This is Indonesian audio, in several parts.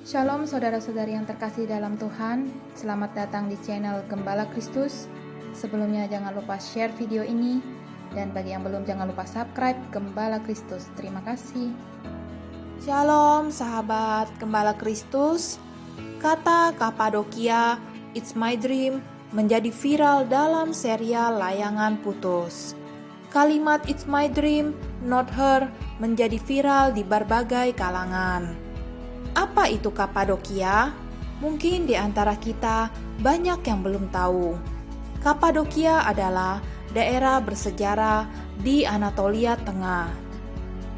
Shalom saudara-saudari yang terkasih dalam Tuhan, selamat datang di channel Gembala Kristus. Sebelumnya jangan lupa share video ini, dan bagi yang belum jangan lupa subscribe Gembala Kristus. Terima kasih. Shalom sahabat Gembala Kristus. Kata Kapadokia, It's My Dream, menjadi viral dalam serial layangan putus. Kalimat It's My Dream, Not Her menjadi viral di berbagai kalangan. Apa itu Kapadokia? Mungkin di antara kita banyak yang belum tahu. Kapadokia adalah daerah bersejarah di Anatolia Tengah.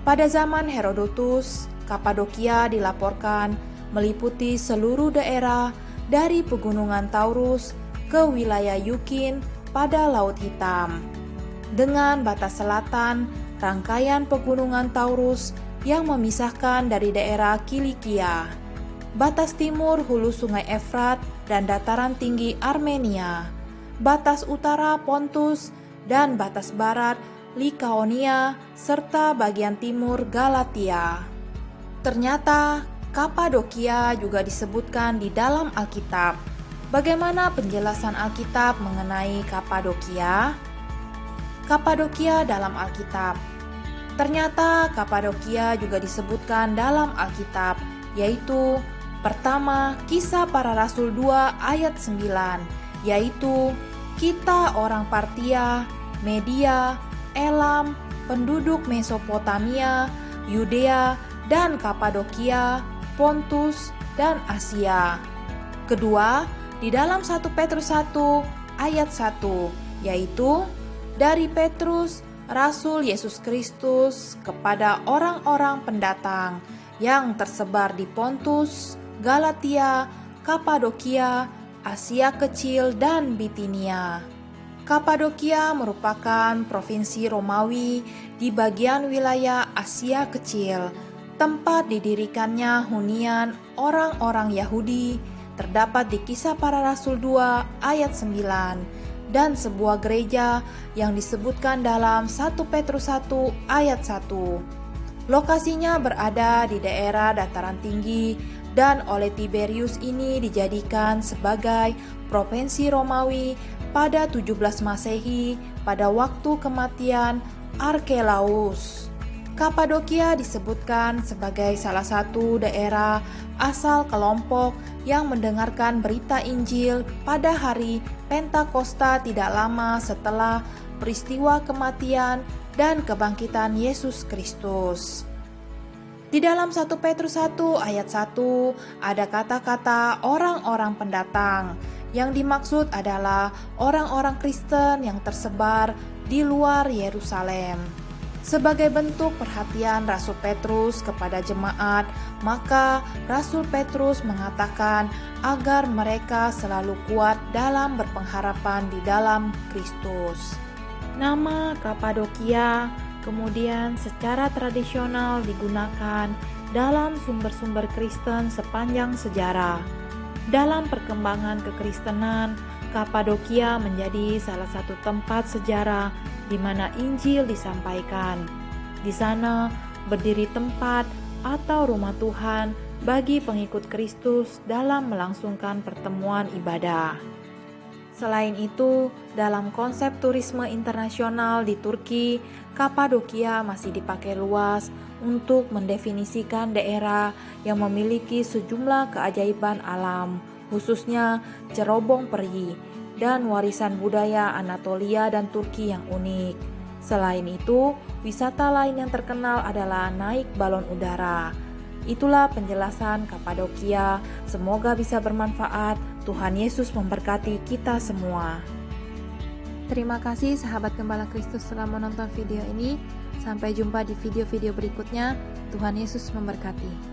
Pada zaman Herodotus, Kapadokia dilaporkan meliputi seluruh daerah dari pegunungan Taurus ke wilayah Yukin pada Laut Hitam. Dengan batas selatan, rangkaian pegunungan Taurus yang memisahkan dari daerah Kilikia. Batas timur hulu sungai Efrat dan dataran tinggi Armenia. Batas utara Pontus dan batas barat Likaonia serta bagian timur Galatia. Ternyata Kapadokia juga disebutkan di dalam Alkitab. Bagaimana penjelasan Alkitab mengenai Kapadokia? Kapadokia dalam Alkitab. Ternyata Kapadokia juga disebutkan dalam Alkitab, yaitu pertama Kisah Para Rasul 2 ayat 9, yaitu kita orang Partia, Media, Elam, penduduk Mesopotamia, Yudea, dan Kapadokia, Pontus, dan Asia. Kedua, di dalam 1 Petrus 1 ayat 1, yaitu dari Petrus, Rasul Yesus Kristus kepada orang-orang pendatang yang tersebar di Pontus, Galatia, Kapadokia, Asia Kecil, dan Bitinia. Kapadokia merupakan provinsi Romawi di bagian wilayah Asia Kecil, tempat didirikannya hunian orang-orang Yahudi, terdapat di Kisah Para Rasul 2 ayat 9. Dan sebuah gereja yang disebutkan dalam 1 Petrus 1 ayat 1. Lokasinya berada di daerah dataran tinggi dan oleh Tiberius ini dijadikan sebagai provinsi Romawi pada 17 Masehi pada waktu kematian Arkelaus. Kapadokia disebutkan sebagai salah satu daerah asal kelompok yang mendengarkan berita Injil pada hari Pentakosta tidak lama setelah peristiwa kematian dan kebangkitan Yesus Kristus. Di dalam 1 Petrus 1 ayat 1 ada kata-kata orang-orang pendatang. Yang dimaksud adalah orang-orang Kristen yang tersebar di luar Yerusalem. Sebagai bentuk perhatian Rasul Petrus kepada jemaat, maka Rasul Petrus mengatakan agar mereka selalu kuat dalam berpengharapan di dalam Kristus. Nama Kapadokia kemudian secara tradisional digunakan dalam sumber-sumber Kristen sepanjang sejarah. Dalam perkembangan kekristenan, Kapadokia menjadi salah satu tempat sejarah di mana Injil disampaikan. Di sana berdiri tempat atau rumah Tuhan bagi pengikut Kristus dalam melangsungkan pertemuan ibadah. Selain itu, dalam konsep turisme internasional di Turki, Kapadokia masih dipakai luas untuk mendefinisikan daerah yang memiliki sejumlah keajaiban alam, khususnya cerobong peri dan warisan budaya Anatolia dan Turki yang unik. Selain itu, wisata lain yang terkenal adalah naik balon udara. Itulah penjelasan Kapadokia. Semoga bisa bermanfaat. Tuhan Yesus memberkati kita semua. Terima kasih sahabat Gembala Kristus telah menonton video ini. Sampai jumpa di video-video berikutnya. Tuhan Yesus memberkati.